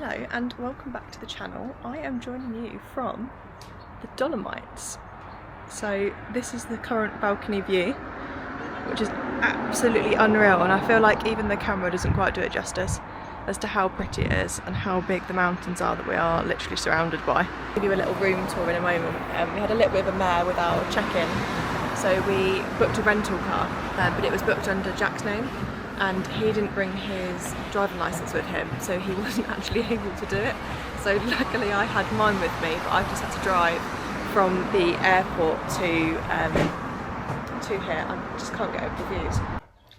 Hello and welcome back to the channel. I am joining you from the Dolomites. So this is the current balcony view, which is absolutely unreal, and I feel like even the camera doesn't quite do it justice as to how pretty it is and how big the mountains are that we are literally surrounded by. I'll give you a little room tour in a moment. We had a little bit of a mare with our check-in, so we booked a rental car, but it was booked under Jack's name, and he didn't bring his driving licence with him, so he wasn't actually able to do it. So luckily I had mine with me, but I just had to drive from the airport to here. I just can't get over the views.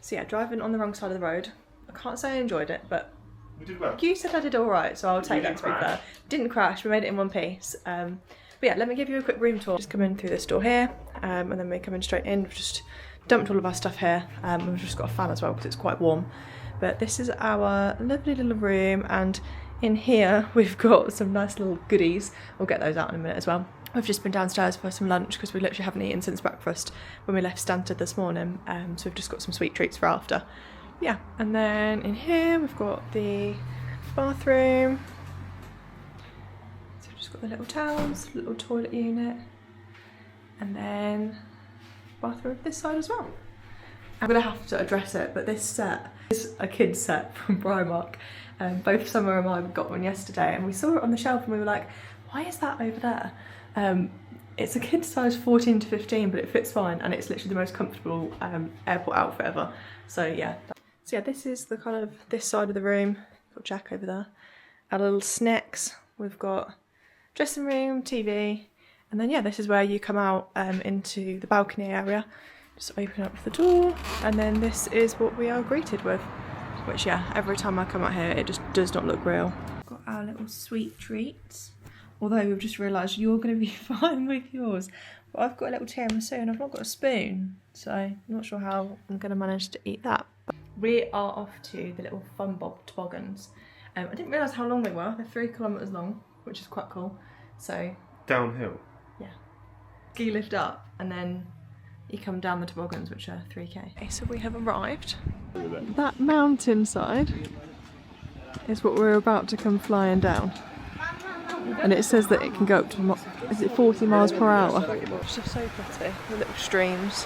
So yeah, driving on the wrong side of the road. I can't say I enjoyed it, but we did well. You said I did alright, so I'll take that to be fair. Didn't crash, we made it in one piece. But yeah, let me give you a quick room tour. Just come in through this door here, and then we're coming straight in. We've just dumped all of our stuff here. We've just got a fan as well because it's quite warm. But this is our lovely little room, and in here we've got some nice little goodies. We'll get those out in a minute as well. We've just been downstairs for some lunch because we literally haven't eaten since breakfast when we left Stanford this morning. So we've just got some sweet treats for after. Yeah, and then in here we've got the bathroom. So we've just got the little towels, little toilet unit, and then bathroom this side as well. I'm gonna have to address it, but this set is a kid's set from Primark. Both Summer and I got one yesterday, and we saw it on the shelf and we were like, why is that over there? It's a kid's size 14 to 15, but it fits fine, and it's literally the most comfortable airport outfit ever. So yeah. So yeah, this is the kind of this side of the room. Got Jack over there. Our little snacks. We've got dressing room, TV, and then yeah, this is where you come out into the balcony area. Just open up the door, and then this is what we are greeted with. Which yeah, every time I come out here, it just does not look real. Got our little sweet treats. Although we've just realised you're going to be fine with yours. But I've got a little tiramisu and I've not got a spoon. So I'm not sure how I'm going to manage to eat that. But we are off to the little fun bob toboggans. I didn't realise how long they were. They're 3 kilometres long, which is quite cool. So downhill? Yeah. Ski lift up and then you come down the toboggans, which are 3k. Okay, so we have arrived. That mountainside is what we're about to come flying down. And it says that it can go up to, is it 40 miles per hour? It's just so pretty, the little streams.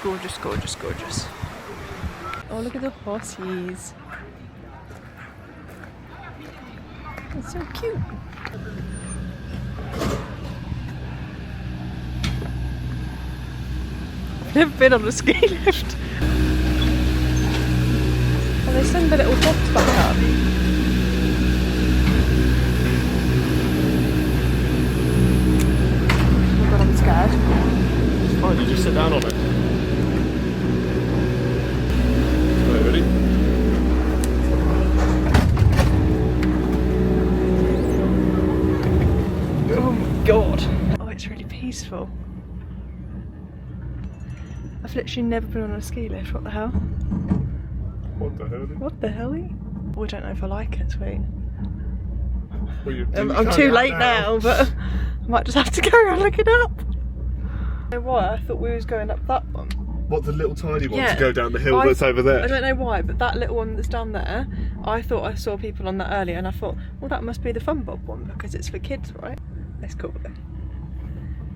Gorgeous, gorgeous, gorgeous. Oh, look at the horsies. It's so cute. I've never been on a ski lift. Oh, they send the little box back up. Oh my god, I'm scared. It's fine, you just sit down on it. Right, ready? Oh my god. Oh, it's really peaceful. I've literally never been on a ski lift, what the hell? What the hell? What the hell? Oh, I don't know if I like it, sweet. Well, I'm too late now, but I might just have to carry on looking up. I don't know why, I thought we was going up that one. What, the little tiny one Yeah. to go down the hill that's over there? I don't know why, but that little one that's down there, I thought I saw people on that earlier, and I thought, well, that must be the fun bob one because it's for kids, right? It's cool though.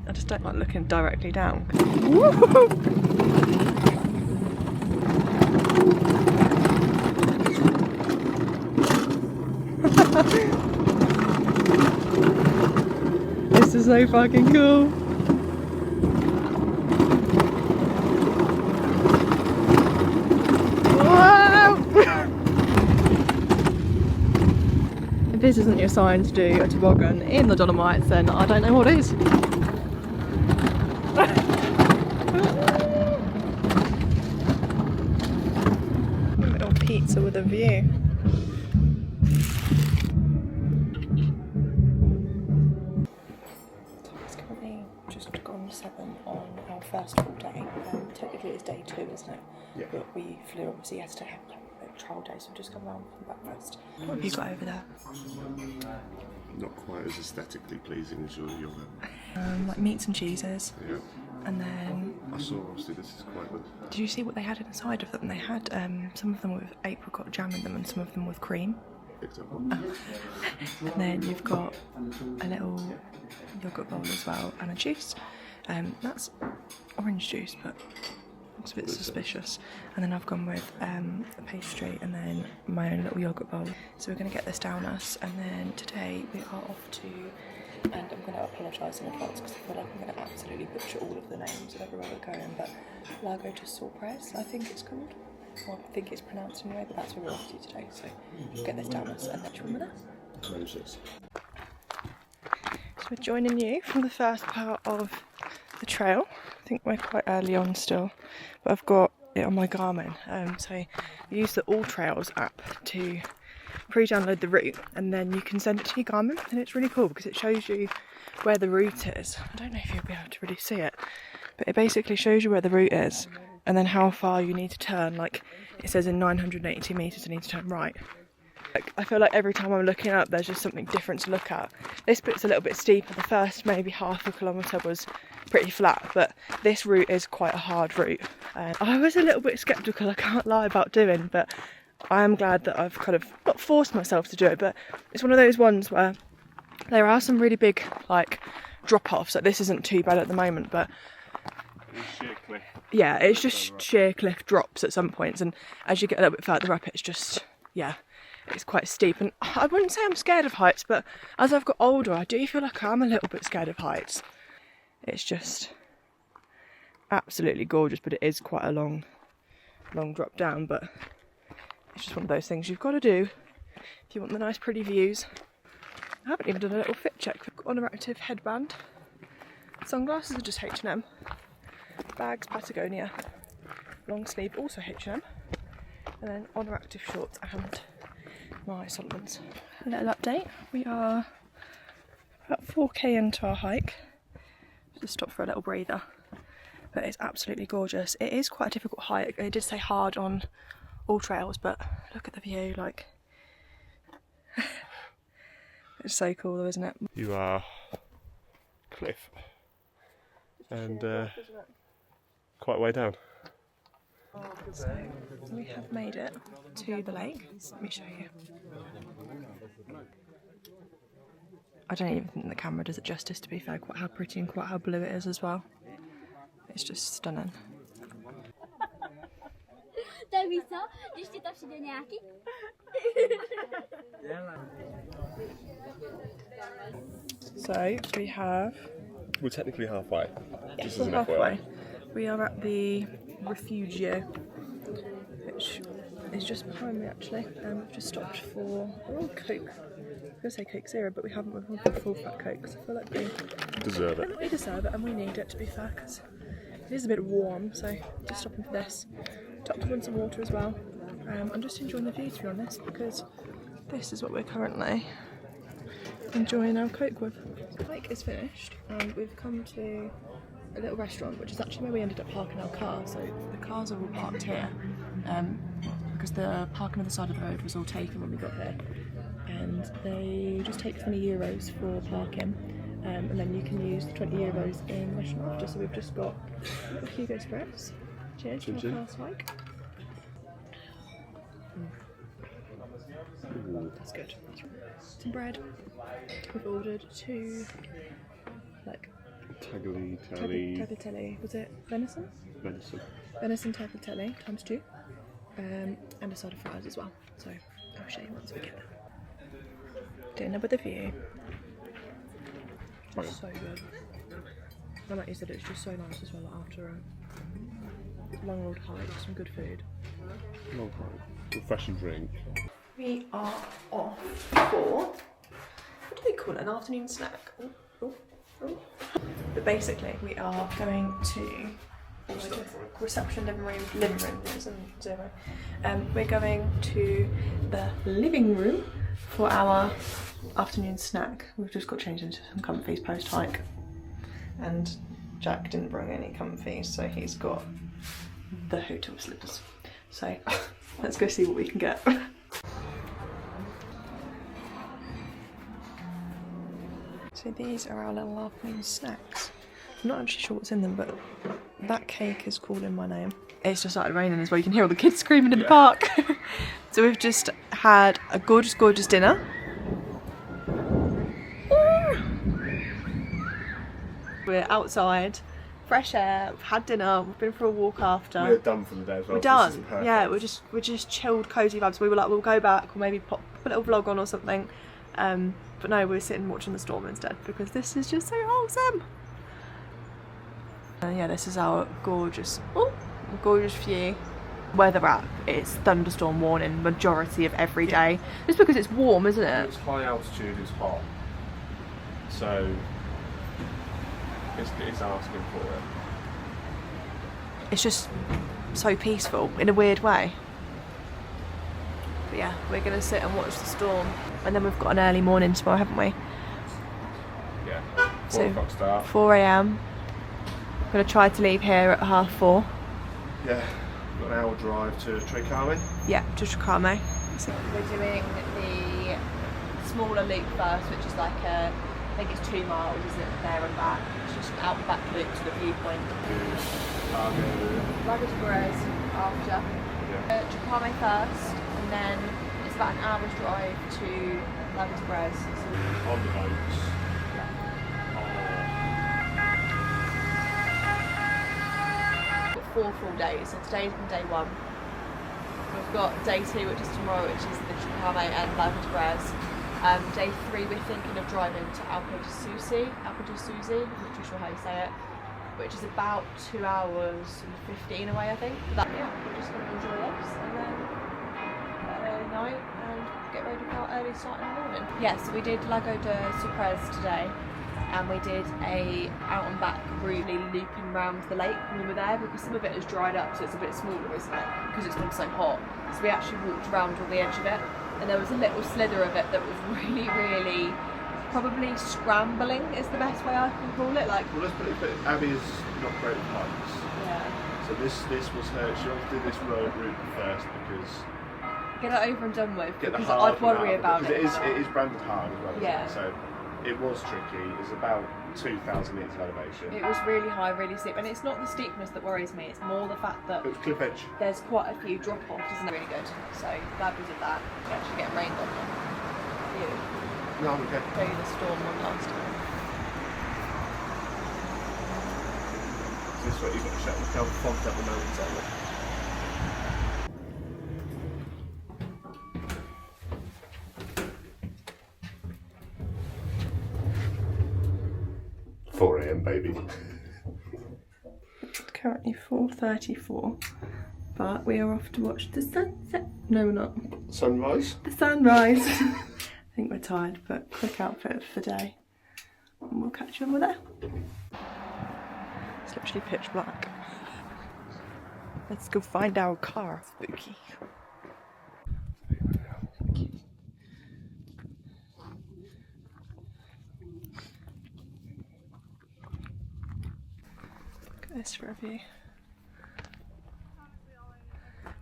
I just don't like looking directly down. This is so fucking cool. Wow! If this isn't your sign to do a toboggan in the Dolomites, then I don't know what is. Little pizza with a view. It's currently just gone 7 on our first full day. Technically it's day 2, isn't it? Yeah. But we flew obviously yesterday, like trial day, so we've just come around for breakfast. What have you got over there? Not quite as aesthetically pleasing as your Like meats and cheeses. Yeah. And then, I saw, obviously, this is quite good. did you see what they had inside of them? They had some of them with apricot jam in them and some of them with cream. And then you've got a little yogurt bowl as well and a juice. That's orange juice, but it's a bit suspicious. And then I've gone with a pastry and then my own little yogurt bowl. So we're going to get this down us, and then today we are off to, and I'm going to apologise in advance because I feel like I'm going to absolutely butcher all of the names of everywhere we're going, but Lago de Sorpresa, I think it's called. Well, I think it's pronounced anyway, but that's where we're off to today, so we'll get this down us and then we'll with us. Moses. So we're joining you from the first part of the trail. I think we're quite early on still, but I've got it on my Garmin. So I use the All Trails app to pre-download the route, and then you can send it to your Garmin, and it's really cool because it shows you where the route is. I don't know if you'll be able to really see it, but it basically shows you where the route is and then how far you need to turn. Like it says in 982 metres I need to turn right. Like, I feel like every time I'm looking up there's just something different to look at. This bit's a little bit steeper. The first maybe half a kilometre was pretty flat, but this route is quite a hard route. I was a little bit sceptical, I can't lie, about doing, but I am glad that I've kind of not forced myself to do it, but it's one of those ones where there are some really big like drop-offs. Like this isn't too bad at the moment, but yeah, it's just sheer cliff drops at some points, and as you get a little bit further up it's just, yeah, it's quite steep. And I wouldn't say I'm scared of heights, but as I've got older I do feel like I'm a little bit scared of heights. It's just absolutely gorgeous, but it is quite a long drop down, but it's just one of those things you've got to do if you want the nice pretty views. I haven't even done a little fit check. We've got on an active headband. Sunglasses are just H&M. Bags, Patagonia. Long sleeve, also H&M. And then on our active shorts and my Solomon's. A little update. We are about 4k into our hike. Just stopped for a little breather. But it's absolutely gorgeous. It is quite a difficult hike. It did say hard on all trails, but look at the view, like it's so cool though, isn't it? You are cliff and quite a way down. So we have made it to the lake. Let me show you. I don't even think the camera does it justice, to be fair, quite how pretty and quite how blue it is as well. It's just stunning. So we have. We're technically halfway. Yes, we're halfway. We are at the Refugio, which is just behind me actually. We've just stopped for Coke. I was going to say Coke Zero, but we haven't. We've got full fat Coke, because I feel like we deserve it. We deserve it, and we need it, to be fair, because it is a bit warm. So just stopping for this. Topped up on some water as well. I'm just enjoying the view, to be honest, because this is what we're currently enjoying our Coke with. The hike is finished, and we've come to a little restaurant, which is actually where we ended up parking our car. So the cars are all parked here, because the parking on the side of the road was all taken when we got here, and they just take €20 for parking, and then you can use the €20 in the restaurant after. So we've just got a little Hugo Spritz. Cheers to our first hike. That's good. Some bread. We've ordered two, like, tagliatelle. Was it venison? Venison. Venison tagliatelle times 2, and a side of fries as well. So I'll show you once we get there. Dinner with a view. Oh. So good. And like you said, it's just so nice as well after a long old hike. Some good food. Long hike. Refreshing drink. We are off for, what do they call it, an afternoon snack? Ooh. But basically we are going to reception, living room, isn't zero. We're going to the living room for our afternoon snack. We've just got changed into some comfies post hike, and Jack didn't bring any comfies, so he's got the hotel slippers. So let's go see what we can get. So these are our little afternoon snacks. I'm not actually sure what's in them, but that cake is calling my name. It's just started raining as well. You can hear all the kids screaming in the park. So we've just had a gorgeous, gorgeous dinner. We're outside, fresh air, we've had dinner, we've been for a walk after. We're done for the day as well. We're done. Yeah, we're just chilled, cosy vibes. We were like, we'll go back, or maybe put a little vlog on or something. But no, we're sitting watching the storm instead because this is just so wholesome. Yeah, this is our gorgeous view. Weather app, it's thunderstorm warning majority of every day. Just because it's warm, isn't it? It's high altitude, it's hot. So it's asking for it. It's just so peaceful in a weird way. But yeah, we're going to sit and watch the storm. And then we've got an early morning tomorrow, haven't we? Yeah, 4 o'clock start. 4 AM. I'm going to try to leave here at 4:30. Yeah, got an hour drive to Trecame. Yeah, to Trecame. We're doing the smaller loop first, which is like I think it's 2 miles, isn't it, there and back. It's just an out and back loop to the viewpoint. Lago de Perez after. Yeah. Trecame first, and then it's about an hour's drive to Lago de Perez. On the boats. We've got 4 full days, so today's been day 1. We've got day 2, which is tomorrow, which is the Trecame and Lago de Perez. Day 3, we're thinking of driving to Alpe de Susi, I'm not too sure how you say it, which is about 2 hours and 15 away, I think. But yeah, we're just going to enjoy this and then early night and get ready for our early start in the morning. Yeah, so we did Lago de Suprez today, and we did a out and back route looping around the lake when we were there, because some of it has dried up, so it's a bit smaller, isn't it? Because it's been so hot. So we actually walked around all the edge of it, and there was a little slither of it that was really, really probably scrambling is the best way I can call it. Like, well, let's put it, Abbie is not great with heights. Yeah. So this was her. She wanted to do this road route first because get it over and done with. Get the because hard I'd worry about it. It is branded hard as well. Yeah. So it was tricky. It's about 2,000 metres elevation. It was really high, really steep, and it's not the steepness that worries me. It's more the fact that it was cliff edge. There's quite a few drop-offs, isn't it? Really good. So glad we did that. We're actually getting rained on them. You. No, I'm okay. Show you the storm one last time. So this is what you've got to shut the fogged up the mountains on it. Baby. It's currently 4:34, but we are off to watch the sunset. No, we're not. Sunrise? The sunrise. I think we're tired, but quick outfit for the day. And we'll catch you when we're there. It's literally pitch black. Let's go find our car. Spooky. This for a view.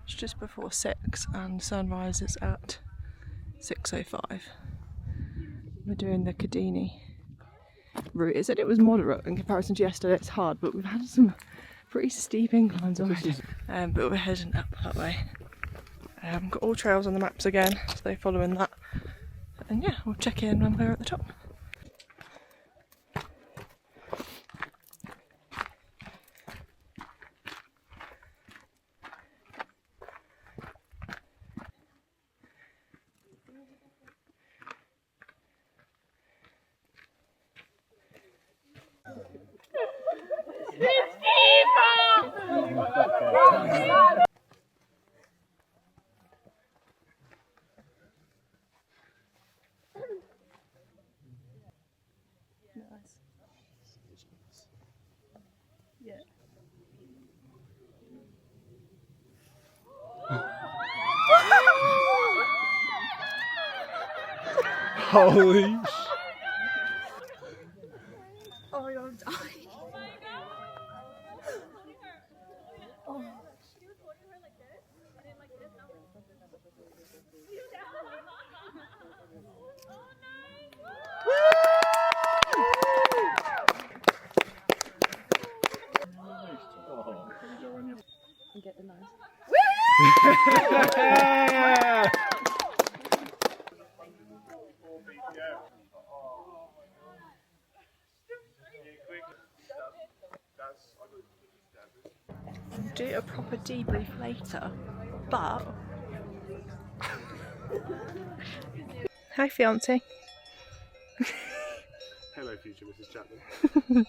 It's just before 6 and sunrise is at 6:05. We're doing the Cadini route. It said it was moderate in comparison to yesterday. It's hard, but we've had some pretty steep inclines already. But we're heading up that way. Got all trails on the maps again, so they're following that. And yeah, we'll check in when we're at the top. Holy sh! Oh my god, I'm dying. Oh. do a proper debrief later, but... Hi, fiancé. Hello, future Mrs. Chapman.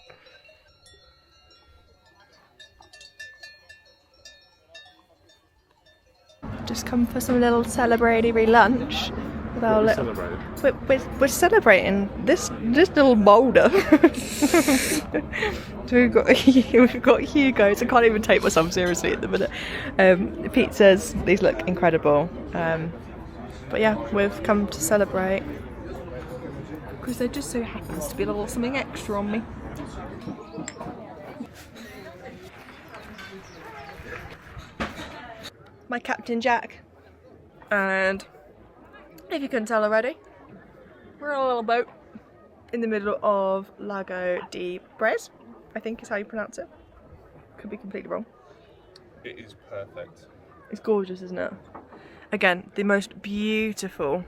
Just come for some little celebratory lunch. With our little... We're celebrating this little boulder. So we've got Hugo's. I can't even take myself seriously at the minute. Pete says these look incredible. But yeah, we've come to celebrate because there just so happens to be a little something extra on me. My Captain Jack, and if you couldn't tell already, we're on a little boat in the middle of Lago di Brez, I think is how you pronounce it. Could be completely wrong. It is perfect. It's gorgeous, isn't it? Again, the most beautiful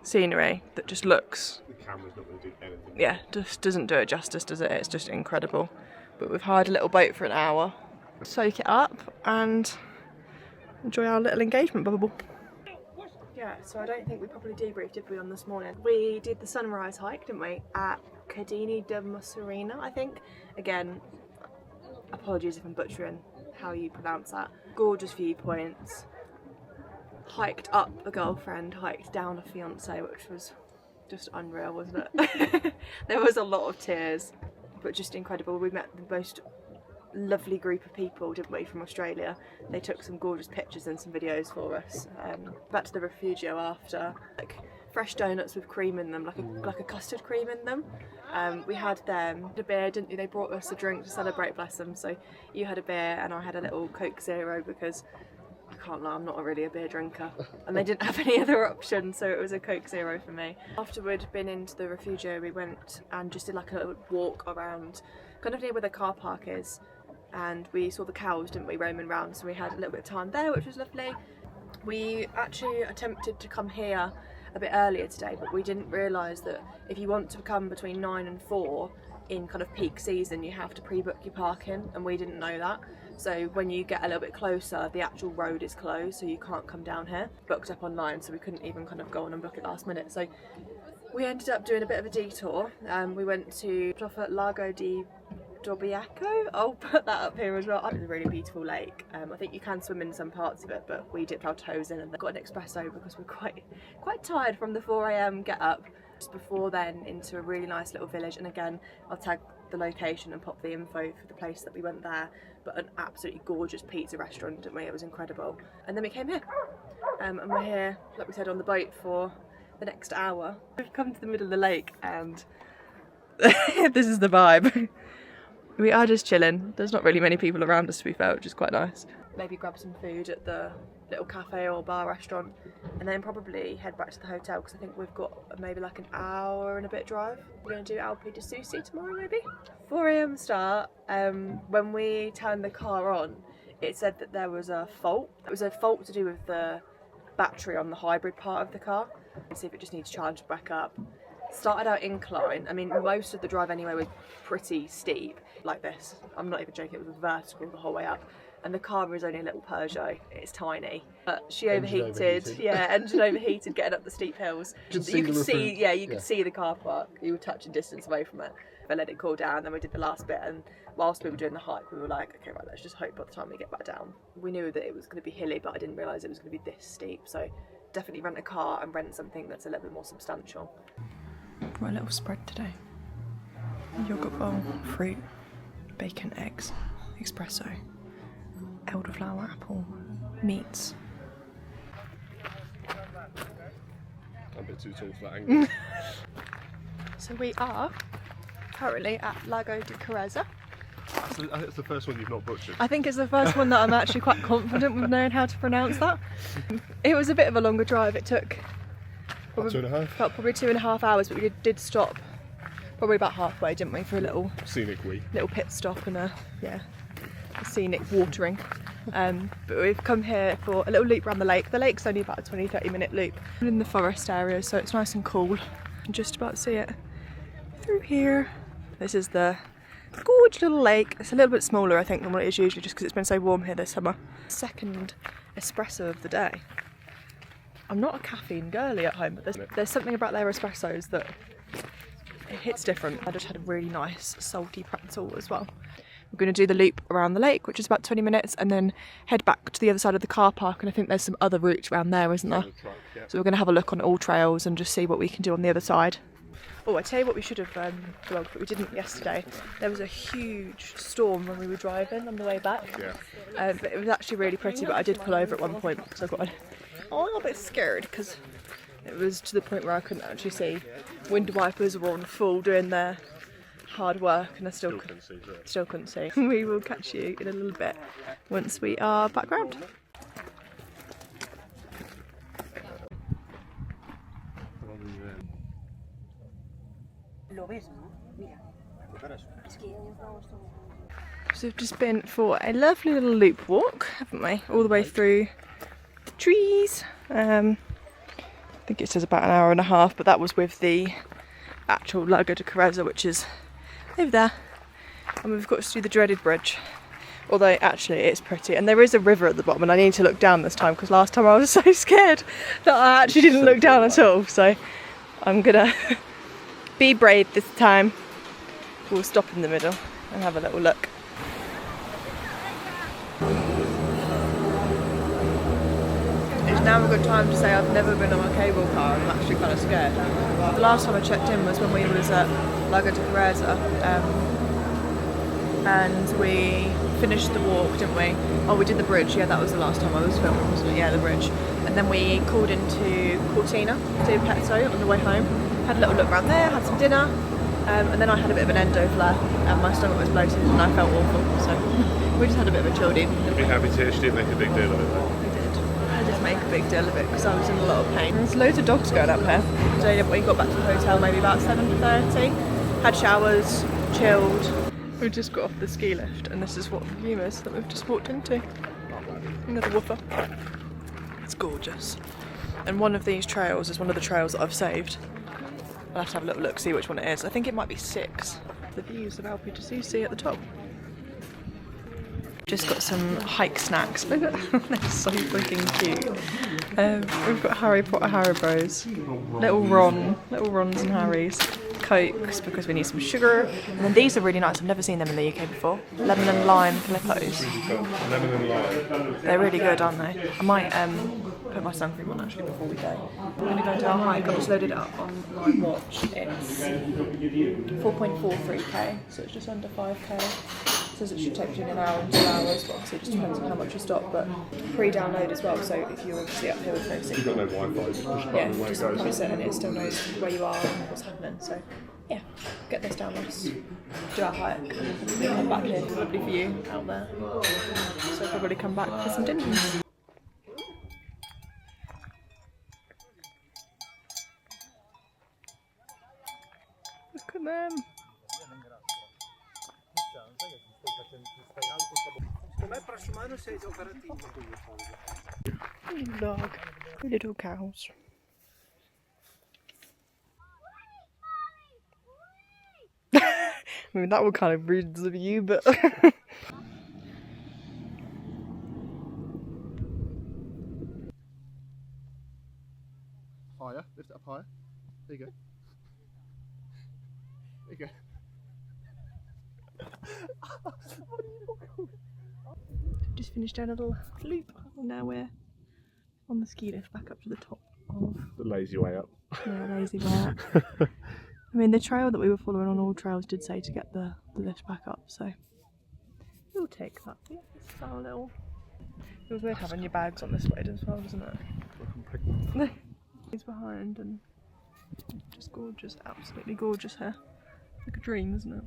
scenery that just looks... The camera's not going to do anything. Yeah, just doesn't do it justice, does it? It's just incredible. But we've hired a little boat for an hour. Soak it up and enjoy our little engagement bubble. Yeah, so I don't think we properly debriefed, did we, on this morning? We did the sunrise hike, didn't we, at Cadini de Masurina, I think. Again, apologies if I'm butchering how you pronounce that. Gorgeous viewpoints. Hiked up a girlfriend, hiked down a fiance, which was just unreal, wasn't it? There was a lot of tears, but just incredible. We met the most lovely group of people, didn't we, from Australia. They took some gorgeous pictures and some videos for us. Back to the refugio after, like fresh donuts with cream in them, like a custard cream in them. We had them, a beer, didn't you? They brought us a drink to celebrate, bless them. So you had a beer and I had a little Coke Zero because I can't lie, I'm not really a beer drinker, and they didn't have any other options, so it was a Coke Zero for me. After we'd been into the refugio, we went and just did like a little walk around, kind of near where the car park is, and we saw the cows, didn't we, roaming around, so we had a little bit of time there, which was lovely. We actually attempted to come here a bit earlier today, but we didn't realise that if you want to come between 9 and 4 in kind of peak season, you have to pre-book your parking, and we didn't know that. So when you get a little bit closer, the actual road is closed, so you can't come down here. Booked up online, so we couldn't even kind of go on and book it last minute. So we ended up doing a bit of a detour. We went to at Lago di Dobbiaco. I'll put that up here as well. It's a really beautiful lake. I think you can swim in some parts of it, but we dipped our toes in and got an espresso because we're quite tired from the 4 AM get up. Just before then, into a really nice little village, and again, I'll tag the location and pop the info for the place that we went there, but an absolutely gorgeous pizza restaurant, didn't we? It was incredible. And then we came here, and we're here, like we said, on the boat for the next hour. We've come to the middle of the lake and this is the vibe. We are just chilling. There's not really many people around us, to be fair, which is quite nice. Maybe grab some food at the little cafe or bar restaurant, and then probably head back to the hotel, because I think we've got maybe like an hour and a bit drive. We're going to do Abbie de Susi tomorrow, maybe? 4 AM start. When we turned the car on, it said that there was a fault. It was a fault to do with the battery on the hybrid part of the car, and see if it just needs charged back up. Started out incline. I mean, most of the drive anyway was pretty steep, like this. I'm not even joking, it was vertical the whole way up. And the car is only a little Peugeot, it's tiny. But she overheated. Yeah, engine overheated getting up the steep hills. You could see the car park. You were touching distance away from it. I let it cool down, then we did the last bit, and whilst we were doing the hike, we were like, okay, right, let's just hope by the time we get back down. We knew that it was going to be hilly, but I didn't realise it was going to be this steep. So definitely rent a car and rent something that's a little bit more substantial. My little spread today. Yogurt bowl, fruit, bacon, eggs, espresso, elderflower, apple, meats. I'm a bit too tall for that angle. So we are currently at Lago di Carezza. I think it's the first one you've not butchered. I think it's the first one that I'm actually quite confident with knowing how to pronounce that. It was a bit of a longer drive. It took probably 2.5 hours, but we did stop probably about halfway, didn't we, for a little little pit stop and a scenic watering. But we've come here for a little loop around the lake. The lake's only about a 20-30 minute loop. We're in the forest area, so it's nice and cool. I'm just about to see it through here. This is the Gorgeous little lake. It's a little bit smaller, I think, than what it is usually, just because it's been so warm here this summer. Second espresso of the day. I'm not a caffeine girly at home, but there's something about their espressos that it hits different. I just had a really nice salty pretzel as well. We're going to do the loop around the lake, which is about 20 minutes, and then head back to the other side of the car park, and I think there's some other routes around there, isn't there? So we're going to have a look on all trails and just see what we can do on the other side. Oh, I tell you what we should have vlogged, but we didn't yesterday. There was a huge storm when we were driving on the way back. Yeah. But it was actually really pretty, but I did pull over at one point because I got a little bit scared because it was to the point where I couldn't actually see. Wind wipers were on full doing their hard work, and I still couldn't see. We will catch you in a little bit once we are back round. So we've just been for a lovely little loop walk, haven't we? All the way through the trees. I think it says about an hour and a half, but that was with the actual Lago de Carezza, which is over there. And we've got to do the dreaded bridge. Although actually it's pretty, and there is a river at the bottom, and I need to look down this time because last time I was so scared that I actually didn't look down at all. So I'm gonna be brave this time. We'll stop in the middle and have a little look. It's now a good time to say I've never been on a cable car and I'm actually kind of scared. The last time I checked in was when we was at Lago de Carezza, and we finished the walk, didn't we? Oh, we did the bridge, yeah, that was the last time I was filming, wasn't it? Yeah, the bridge. And then we called into Cortina to Pezzo on the way home. Had a little look around there, had some dinner, and then I had a bit of an endo flare and my stomach was bloated and I felt awful, so we just had a bit of a chilled evening. You'd be happy to, she didn't make a big deal of it though. I did. I did make a big deal of it because I was in a lot of pain. There's loads of dogs going up here. So we got back to the hotel maybe about 7:30, had showers, chilled. We just got off the ski lift and this is what the view is that we've just walked into. Another woofer. It's gorgeous. And one of these trails is one of the trails that I've saved. I'll have to have a little look, see which one it is. I think it might be 6. The views of Abbie to at the top. Just got some hike snacks. Look at they're so freaking cute. We've got Harry Potter Haribos, little Rons and Harrys, Cokes because we need some sugar, and then these are really nice. I've never seen them in the UK before. Lemon and lime Filippos. Lemon and lime. They're really good, aren't they? I might put my sun cream on actually before we go. We're going to go do our hike. I've just loaded it up on my watch. It's 4.43k, so it's just under 5k. It says it should take between an hour and 2 hours, but obviously it just depends on how much you stop. But pre-download as well, so if you're obviously up here with no signal. You've got no Wi-Fi, just push a button just press it and it still knows where you are and what's happening. So yeah, get this down us, do our hike, and then come back here. Lovely for you out there. So I'll probably come back for some dinner. Look at them. Little dog, little cows. I mean, that would kind of rude of you, but Higher, lift it up higher. There you go. There you go. just finished down a little loop, and now we're on the ski lift back up to the top of The lazy way up. the lazy way up. I mean, the trail that we were following on all trails did say to get the lift back up, so we'll take that. Yeah, it's our little. It was weird having your bags on this way as well, wasn't it? He's behind and just gorgeous, absolutely gorgeous here. Like a dream, isn't it?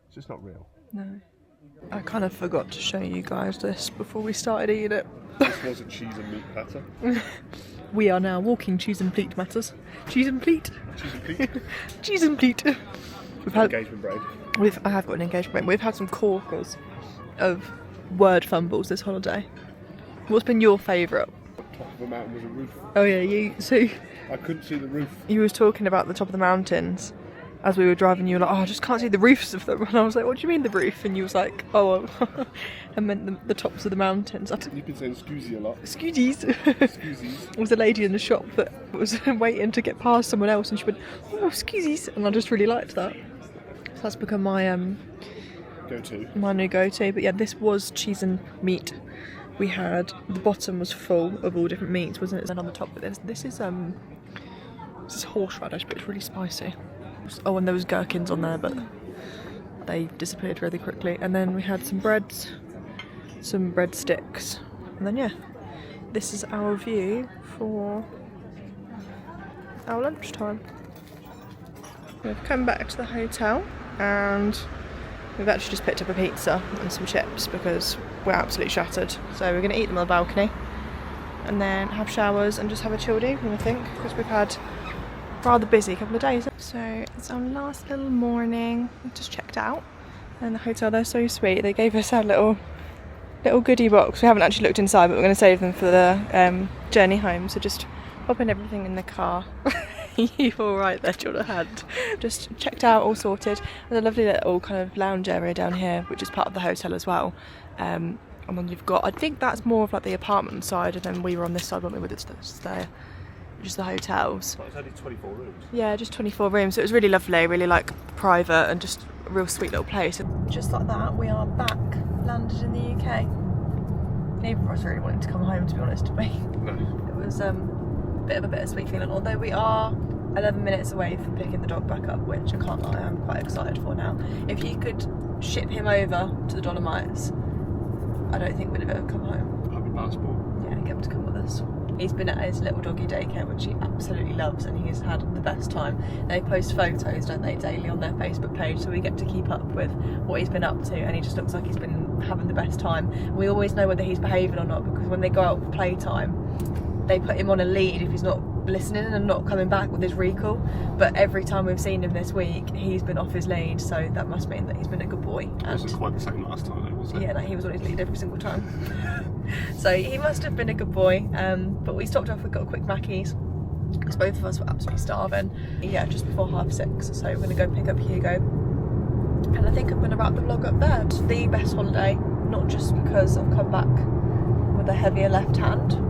It's just not real. No. I kind of forgot to show you guys this before we started eating it. This was a cheese and meat platter. We are now walking cheese and pleat matters. Cheese and pleat. Cheese and pleat. Cheese and pleat. We've had Engagement bread. I have got an engagement ring. We've had some corkers of word fumbles this holiday. What's been your favourite? Top of the mountain was a roof. Oh yeah, I couldn't see the roof. you was talking about the top of the mountains, as we were driving, you were like, oh, I just can't see the roofs of them. And I was like, what do you mean the roof? And you was like, oh, I meant the tops of the mountains. You've been saying "scusi" a lot. Scusies. Scusies. There was a lady in the shop that was waiting to get past someone else, and she went, oh, scusies. And I just really liked that. So that's become my Go-to. my new go-to. But yeah, this was cheese and meat. We had, the bottom was full of all different meats, wasn't it? And on the top of this is horseradish, but it's really spicy. Oh, and there was gherkins on there, but they disappeared really quickly. And then we had some breads, some breadsticks, and then yeah, this is our view for our lunchtime. We've come back to the hotel and we've actually just picked up a pizza and some chips because we're absolutely shattered. So we're going to eat them on the balcony and then have showers and just have a chilled evening, I think, because we've had a rather busy couple of days. So it's our last little morning. We just checked out and the hotel, they're so sweet. They gave us our little goodie box. We haven't actually looked inside, but we're going to save them for the journey home. So just popping everything in the car. You all right there, Jordan? Hand. Just checked out, all sorted. There's a lovely little kind of lounge area down here, which is part of the hotel as well. And then you've got, I think that's more of like the apartment side, and then we were on this side, weren't we, with just the hotels. Well, it's only 24 rooms. Yeah, just 24 rooms. So it was really lovely, really like private and just a real sweet little place. Just like that, we are back, landed in the UK. Neither of us really wanted to come home, to be honest with me. No. It was a bit of a bittersweet feeling, although we are 11 minutes away from picking the dog back up, which I can't lie, I'm quite excited for now. If you could ship him over to the Dolomites, I don't think we'd have ever come home. Public passport. Yeah, get him to come with us. He's been at his little doggy daycare, which he absolutely loves, and he's had the best time. They post photos, don't they, daily on their Facebook page, so we get to keep up with what he's been up to, and he just looks like he's been having the best time. We always know whether he's behaving or not, because when they go out for playtime, they put him on a lead if he's not listening and not coming back with his recall. But every time we've seen him this week, he's been off his lead, so that must mean that he's been a good boy. It wasn't quite the same last time, though, was it? Yeah, no, he was on his lead every single time. So he must have been a good boy. But we stopped off, we got a quick Mackey's, because both of us were absolutely starving. Yeah, just before 6:30, so we're going to go pick up Hugo. And I think I'm going to wrap the vlog up there. It's the best holiday, not just because I've come back with a heavier left hand,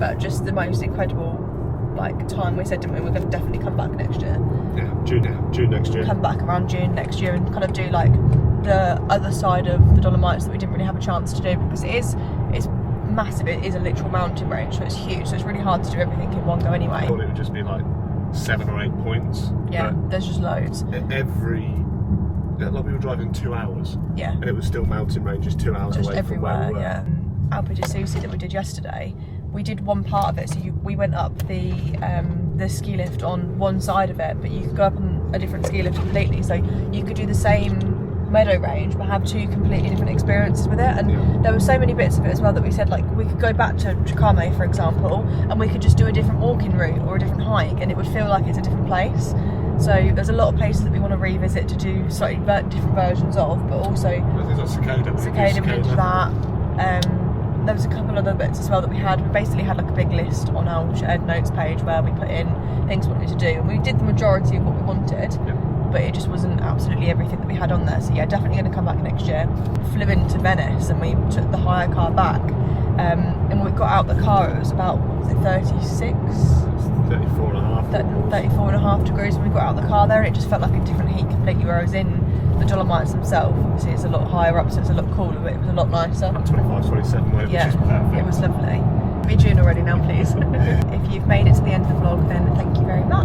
but just the most incredible time. We said, didn't we, we're going to definitely come back next year. Yeah, June next year. Come back around June next year and kind of do the other side of the Dolomites that we didn't really have a chance to do, because it's massive. It is a literal mountain range, so it's huge, so it's really hard to do everything in one go anyway. I thought it would just be 7 or 8 points. Yeah, there's just loads. We were driving 2 hours. Yeah. And it was still mountain ranges 2 hours just away everywhere, from where we were. yeah. Abbie that we did yesterday, we did one part of it, so we went up the ski lift on one side of it, but you could go up on a different ski lift completely, so you could do the same meadow range but have 2 completely different experiences with it. And there were so many bits of it as well that we said, we could go back to Chicame, for example, and we could just do a different walking route or a different hike, and it would feel like it's a different place. So there's a lot of places that we want to revisit to do slightly different versions of, but also I think that's Cicada, we did that. There was a couple other bits as well that we had. We basically had a big list on our shared notes page where we put in things we wanted to do, and we did the majority of what we wanted. Yeah. But it just wasn't absolutely everything that we had on there. So yeah, definitely going to come back next year. Flew into Venice and we took the hire car back. And when we got out the car, it was about, was it 36? 34 and a half. 34 and a half degrees when we got out the car there, and it just felt like a different heat completely, whereas in the Dolomites themselves, obviously it's a lot higher up, so it's a lot cooler, but it was a lot nicer. 25, 27 waves, yeah, which is perfect. It was lovely. Be June already now, please. If you've made it to the end of the vlog, then thank you very much.